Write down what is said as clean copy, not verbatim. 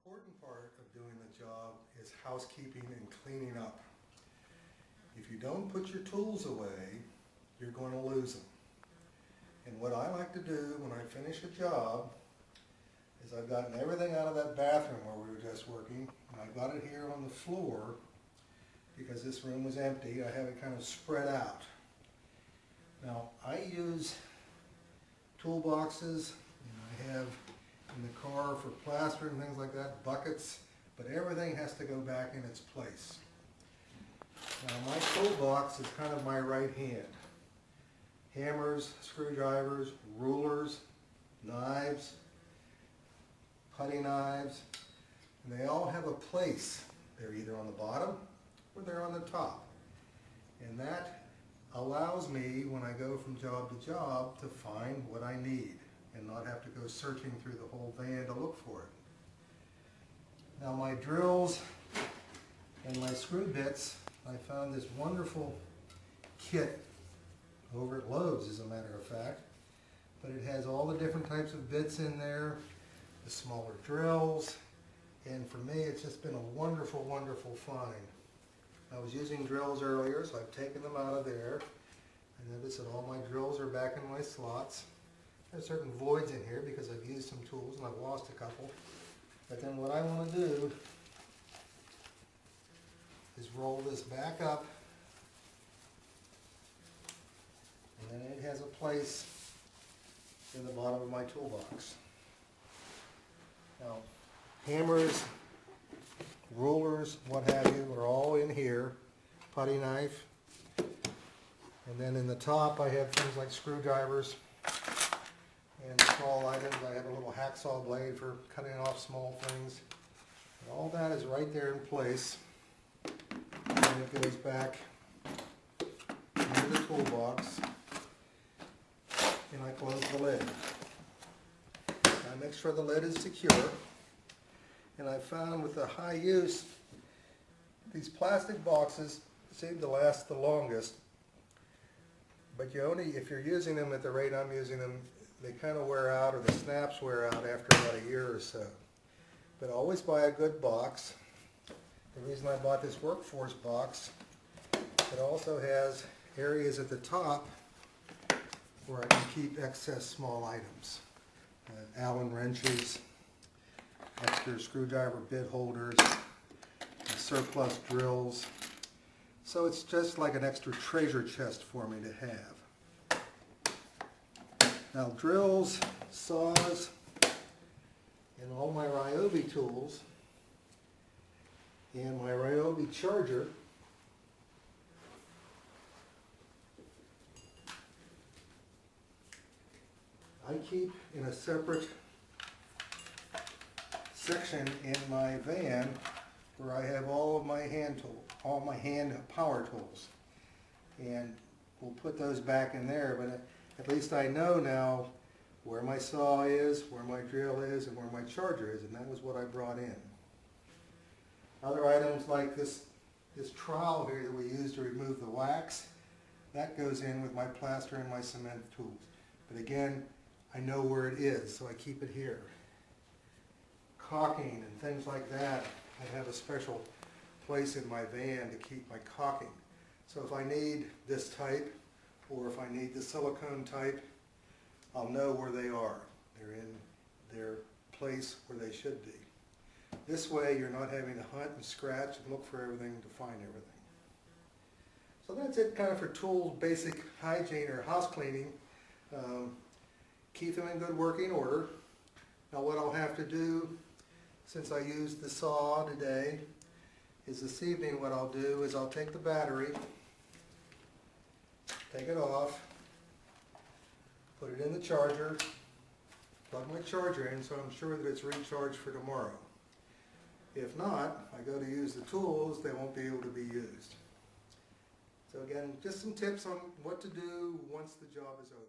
important part of doing the job is housekeeping and cleaning up. If you don't put your tools away, you're going to lose them. And what I like to do when I finish a job is I've gotten everything out of that bathroom where we were just working, and I got it here on the floor because this room was empty. I have it kind of spread out. Now, I use toolboxes, and I have in the car for plaster and things like that, buckets, but everything has to go back in its place. Now, my toolbox is kind of my right hand. Hammers, screwdrivers, rulers, knives, putty knives, and they all have a place. They're either on the bottom or they're on the top. And that allows me, when I go from job to job, to find what I need and not have to go searching through the whole van to look for it. Now, my drills and my screw bits, I found this wonderful kit over at Lowe's, as a matter of fact, but it has all the different types of bits in there, the smaller drills, and for me it's just been a wonderful, wonderful find. I was using drills earlier, so I've taken them out of there. I notice that all my drills are back in my slots. There's certain voids in here because I've used some tools and I've lost a couple. But then what I want to do is roll this back up, and then it has a place in the bottom of my toolbox. Now, hammers, rulers, what have you, are all in here. Putty knife. And then in the top I have things like screwdrivers and small items. I have a little hacksaw blade for cutting off small things. And all that is right there in place. And it goes back into the toolbox. And I close the lid. I make sure the lid is secure. And I found with the high use, these plastic boxes seem to last the longest. But you only, if you're using them at the rate I'm using them, they kind of wear out, or the snaps wear out after about a year or so. But always buy a good box. The reason I bought this workforce box, it also has areas at the top where I can keep excess small items. Allen wrenches, extra screwdriver bit holders, surplus drills. So it's just like an extra treasure chest for me to have. Now, drills, saws, and all my Ryobi tools, and my Ryobi charger, I keep in a separate section in my van where I have all of my hand tools, all my hand power tools, and we'll put those back in there. But at least I know now where my saw is, where my drill is, and where my charger is, and that was what I brought in. Other items like this trowel here that we use to remove the wax, that goes in with my plaster and my cement tools. But again, I know where it is, so I keep it here. Caulking and things like that, I have a special place in my van to keep my caulking. So if I need this type, or if I need the silicone type, I'll know where they are. They're in their place where they should be. This way you're not having to hunt and scratch and look for everything to find everything. So that's it kind of for tools, basic hygiene or house cleaning. Keep them in good working order. Now what I'll have to do, since I used the saw today, is this evening what I'll do is I'll take the battery, take it off, put it in the charger, plug my charger in so I'm sure that it's recharged for tomorrow. If not, I go to use the tools, they won't be able to be used. So again, just some tips on what to do once the job is over.